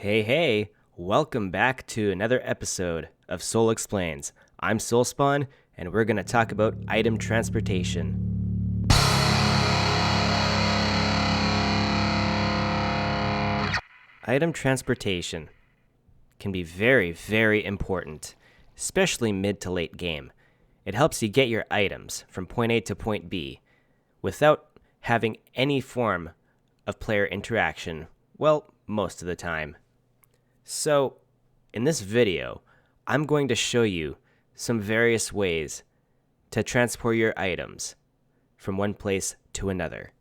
Hey, welcome back to another episode of Soul Explains. I'm Soulspawn, and we're going to talk about item transportation. Item transportation can be very important, especially mid to late game. It helps you get your items from point A to point B without having any form of player interaction, well, most of the time. So, in this video, I'm going to show you some various ways to transport your items from one place to another.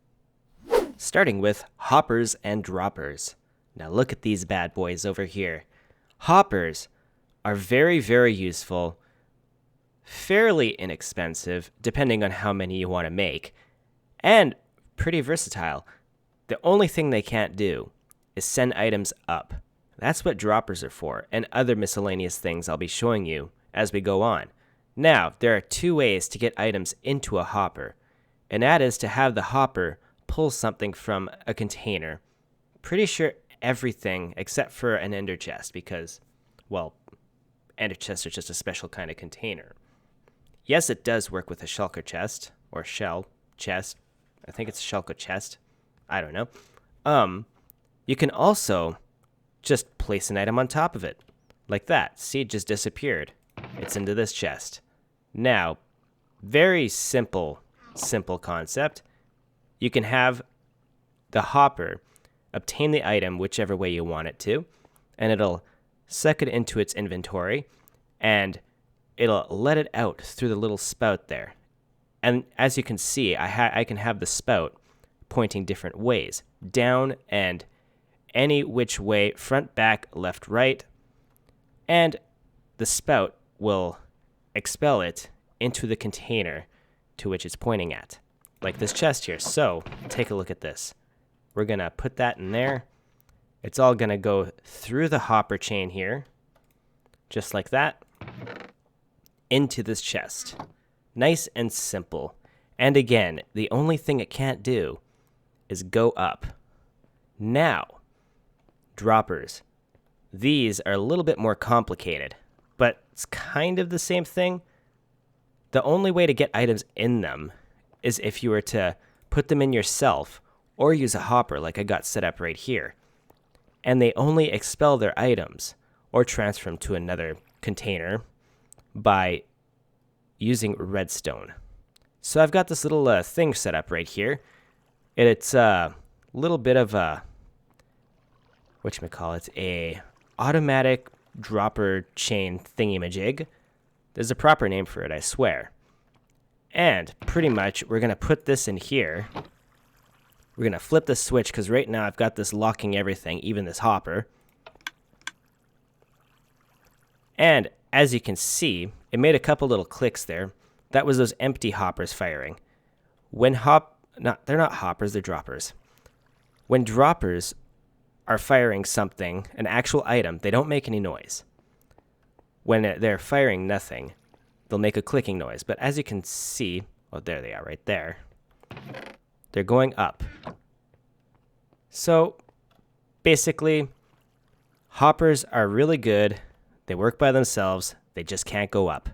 Starting with hoppers and droppers. Now look at these bad boys over here. Hoppers are very useful, fairly inexpensive, depending on how many you want to make, and pretty versatile. The only thing they can't do is send items up. That's what droppers are for, and other miscellaneous things I'll be showing you as we go on. Now, there are two ways to get items into a hopper, and that is to have the hopper pull something from a container. Pretty sure everything except for an ender chest because, well, ender chests are just a special kind of container. Yes, it does work with a shulker chest, or shell chest. I think it's a shulker chest. I don't know. You can also just place an item on top of it, like that. See, it just disappeared. It's into this chest. Now, very simple concept. You can have the hopper obtain the item whichever way you want it to, and it'll suck it into its inventory, and it'll let it out through the little spout there. And as you can see, I can have the spout pointing different ways, down and any which way, front, back, left, right, and the spout will expel it into the container to which it's pointing at, like this chest here. So take a look at this. We're going to put that in there. It's all going to go through the hopper chain here, just like that, into this chest. Nice and simple. And again, the only thing it can't do is go up. Now, droppers. These are a little bit more complicated, but it's kind of the same thing. The only way to get items in them is if you were to put them in yourself or use a hopper like I got set up right here. And they only expel their items or transfer them to another container by using redstone. So I've got this little thing set up right here. It's a little bit of a a automatic dropper chain thingy-majig. There's a proper name for it, I swear. And pretty much we're going to put this in here. We're going to flip the switch because right now I've got this locking everything, even this hopper. And as you can see, it made a couple little clicks there. That was those empty hoppers firing. They're not hoppers, they're droppers. When droppers are firing something, an actual item, they don't make any noise. When they're firing nothing, they'll make a clicking noise. But as you can see, oh, there they are right there. They're going up. So basically, hoppers are really good. They work by themselves. They just can't go up.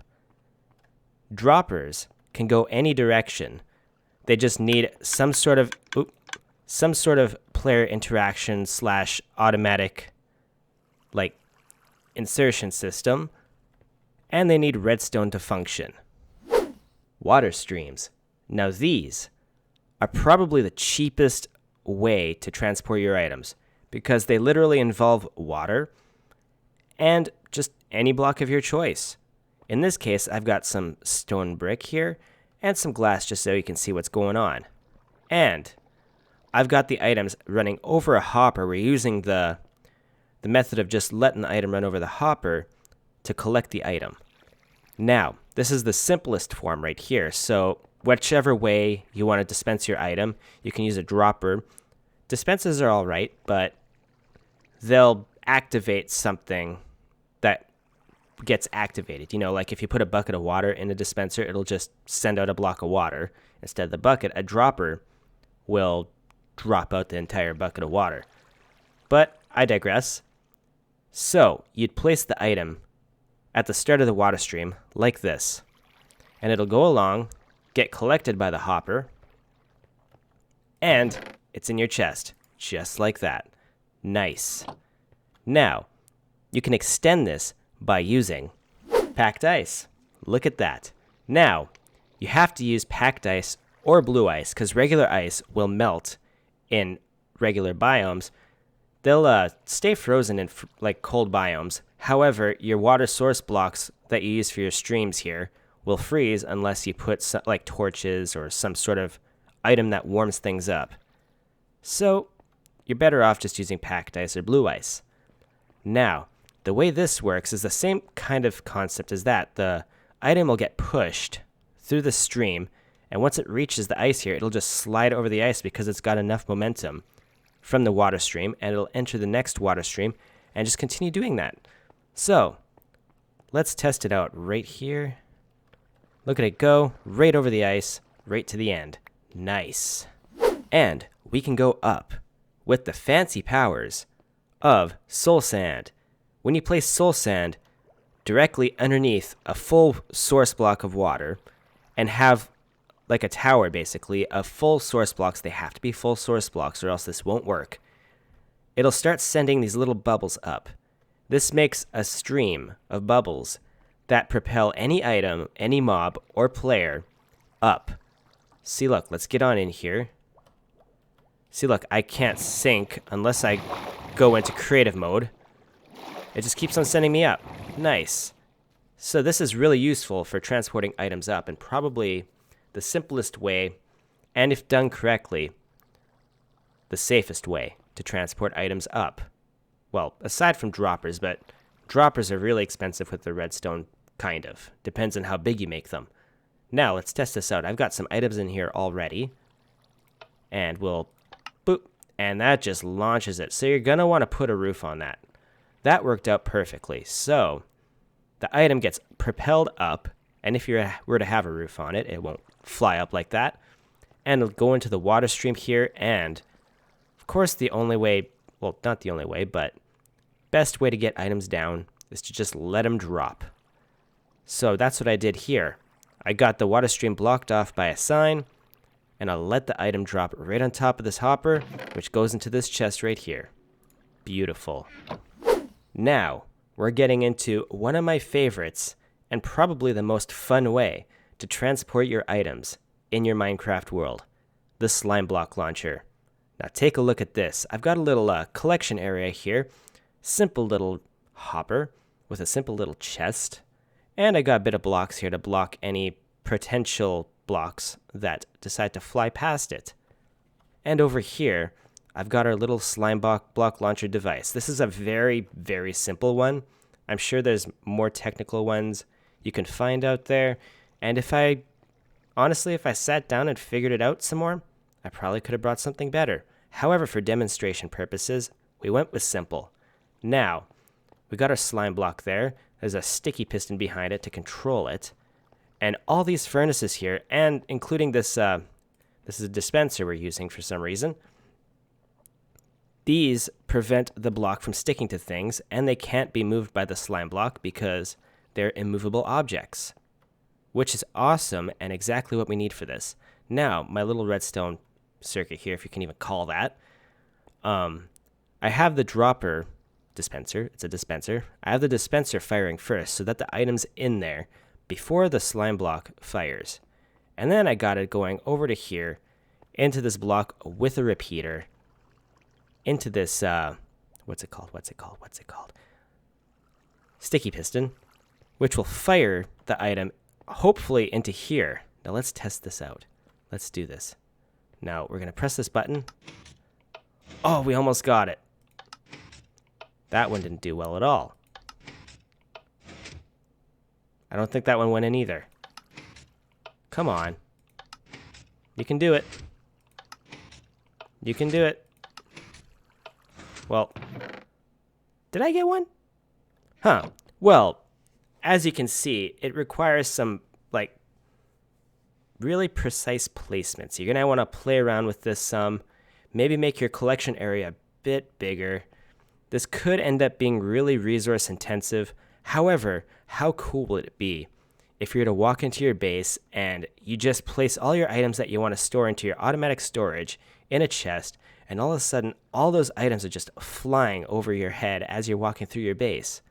Droppers can go any direction. They just need some sort of player interaction / automatic insertion system, and they need redstone to function. Water streams. Now these are probably the cheapest way to transport your items because they literally involve water and just any block of your choice. In this case, I've got some stone brick here and some glass just so you can see what's going on. And I've got the items running over a hopper. We're using the method of just letting the item run over the hopper to collect the item. Now, this is the simplest form right here. So whichever way you want to dispense your item, you can use a dropper. Dispensers are all right, but they'll activate something that gets activated. You know, like if you put a bucket of water in a dispenser, it'll just send out a block of water. Instead of the bucket, a dropper will drop out the entire bucket of water. But I digress. So you'd place the item at the start of the water stream like this, and it'll go along, get collected by the hopper, and it's in your chest, just like that. Nice. Now, you can extend this by using packed ice. Look at that. Now, you have to use packed ice or blue ice, because regular ice will melt in regular biomes. They'll stay frozen in like cold biomes. However, your water source blocks that you use for your streams here will freeze unless you put like torches or some sort of item that warms things up. So you're better off just using packed ice or blue ice. Now, the way this works is the same kind of concept as that. The item will get pushed through the stream, and once it reaches the ice here, it'll just slide over the ice because it's got enough momentum from the water stream, and it'll enter the next water stream and just continue doing that. So let's test it out right here. Look at it go right over the ice, right to the end. Nice. And we can go up with the fancy powers of Soul Sand. When you place Soul Sand directly underneath a full source block of water and have like a tower basically of full source blocks, they have to be full source blocks or else this won't work, it'll start sending these little bubbles up. This makes a stream of bubbles that propel any item, any mob, or player up. See, look, let's get on in here. See, look, I can't sink unless I go into creative mode. It just keeps on sending me up. Nice. So this is really useful for transporting items up, and probably the simplest way, and if done correctly, the safest way to transport items up. Well, aside from droppers, but droppers are really expensive with the redstone, kind of. Depends on how big you make them. Now, let's test this out. I've got some items in here already, and we'll boop, and that just launches it. So you're going to want to put a roof on that. That worked out perfectly. So the item gets propelled up, and if you were to have a roof on it, it won't fly up like that. And it'll go into the water stream here, and of course the only way, well, not the only way, but best way to get items down is to just let them drop. So that's what I did here. I got the water stream blocked off by a sign, and I'll let the item drop right on top of this hopper, which goes into this chest right here. Beautiful. Now, we're getting into one of my favorites, and probably the most fun way to transport your items in your Minecraft world, the slime block launcher. Now take a look at this. I've got a little collection area here, simple little hopper with a simple little chest, and I got a bit of blocks here to block any potential blocks that decide to fly past it. And over here, I've got our little slime block launcher device. This is a very, very simple one. I'm sure there's more technical ones you can find out there, and if I sat down and figured it out some more, I probably could have brought something better. However, for demonstration purposes, we went with simple. Now, we got our slime block there. There's a sticky piston behind it to control it. And all these furnaces here, and including this is a dispenser we're using for some reason. These prevent the block from sticking to things, and they can't be moved by the slime block because they're immovable objects, which is awesome and exactly what we need for this. Now, my little redstone circuit here, if you can even call that, I have the dropper dispenser. It's a dispenser. I have the dispenser firing first so that the item's in there before the slime block fires. And then I got it going over to here into this block with a repeater into this, what's it called? Sticky piston, which will fire the item hopefully into here. Now let's test this out. Let's do this. Now we're going to press this button. Oh, we almost got it. That one didn't do well at all. I don't think that one went in either. Come on. You can do it. You can do it. Well, did I get one? Huh. Well, as you can see, it requires some, like, really precise placements. You're going to want to play around with this some. Maybe make your collection area a bit bigger. This could end up being really resource intensive. However, how cool would it be if you were to walk into your base and you just place all your items that you want to store into your automatic storage in a chest, and all of a sudden, all those items are just flying over your head as you're walking through your base?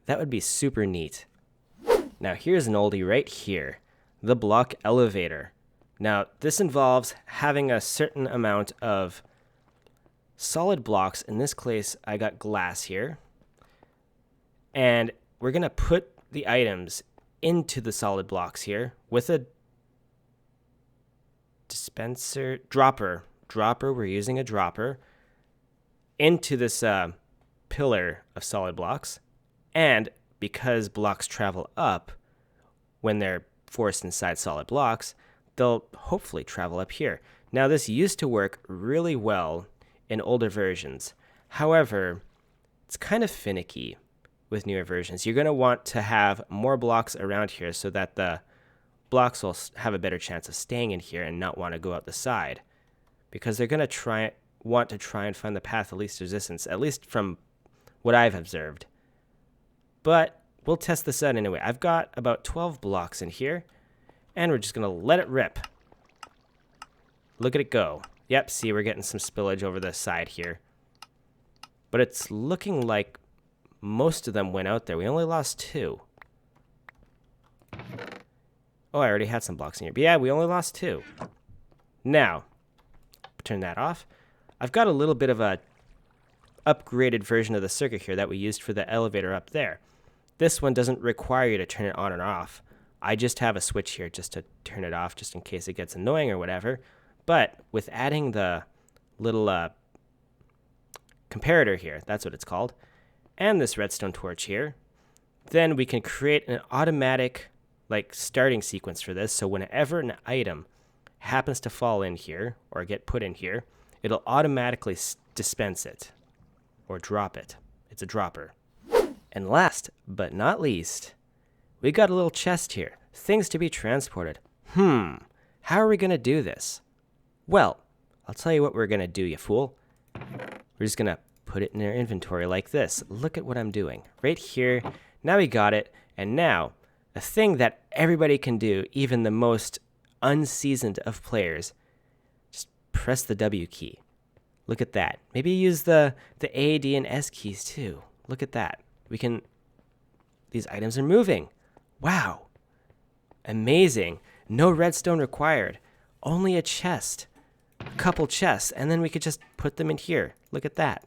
That would be super neat. Now here's an oldie right here, the block elevator. Now this involves having a certain amount of solid blocks. In this case, I got glass here. And we're going to put the items into the solid blocks here with a dropper. We're using a dropper into this pillar of solid blocks. And because blocks travel up when they're forced inside solid blocks, they'll hopefully travel up here. Now, this used to work really well in older versions. However, it's kind of finicky with newer versions. You're going to want to have more blocks around here so that the blocks will have a better chance of staying in here and not want to go out the side, because they're going to want to try and find the path of least resistance, at least from what I've observed. But we'll test this out anyway. I've got about 12 blocks in here, and we're just going to let it rip. Look at it go. Yep, see, we're getting some spillage over the side here. But it's looking like most of them went out there. We only lost 2. Oh, I already had some blocks in here. But yeah, we only lost 2. Now, turn that off. I've got a little bit of a upgraded version of the circuit here that we used for the elevator up there. This one doesn't require you to turn it on and off. I just have a switch here just to turn it off, just in case it gets annoying or whatever. But with adding the little comparator here, that's what it's called, and this redstone torch here, then we can create an automatic starting sequence for this. So whenever an item happens to fall in here or get put in here, it'll automatically dispense it or drop it. It's a dropper. And last but not least, we got a little chest here. Things to be transported. How are we going to do this? Well, I'll tell you what we're going to do, you fool. We're just going to put it in our inventory like this. Look at what I'm doing. Right here. Now we got it. And now, a thing that everybody can do, even the most unseasoned of players, just press the W key. Look at that. Maybe use the A, D, and S keys too. Look at that. These items are moving. Wow. Amazing. No redstone required. Only a chest. A couple chests. And then we could just put them in here. Look at that.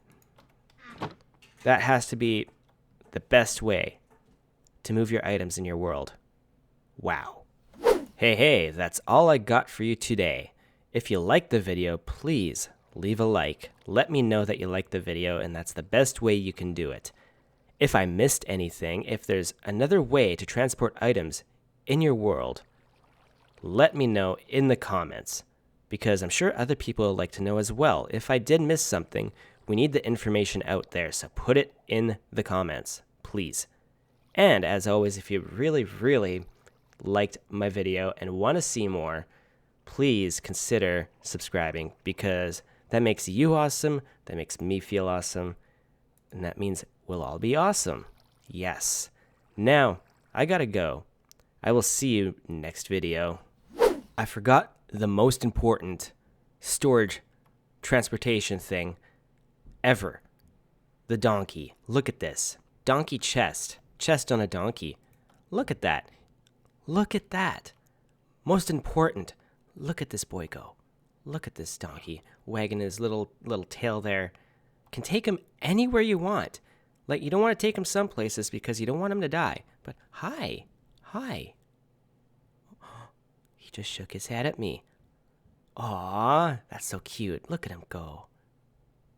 That has to be the best way to move your items in your world. Wow. Hey, that's all I got for you today. If you liked the video, please leave a like. Let me know that you liked the video, and that's the best way you can do it. If I missed anything, if there's another way to transport items in your world, let me know in the comments, because I'm sure other people would like to know as well. If I did miss something, we need the information out there, so put it in the comments, please. And as always, if you really, really liked my video and want to see more, please consider subscribing, because that makes you awesome, that makes me feel awesome, and that means we'll all be awesome. Yes. Now, I gotta go. I will see you next video. I forgot the most important storage transportation thing ever. The donkey. Look at this. Donkey chest. Chest on a donkey. Look at that. Look at that. Most important. Look at this boy go. Look at this donkey wagging his little tail there. Can take him anywhere you want. You don't want to take him some places because you don't want him to die. But hi. He just shook his head at me. Aw, that's so cute. Look at him go.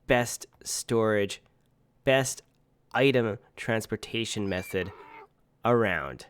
Best storage, best item transportation method around.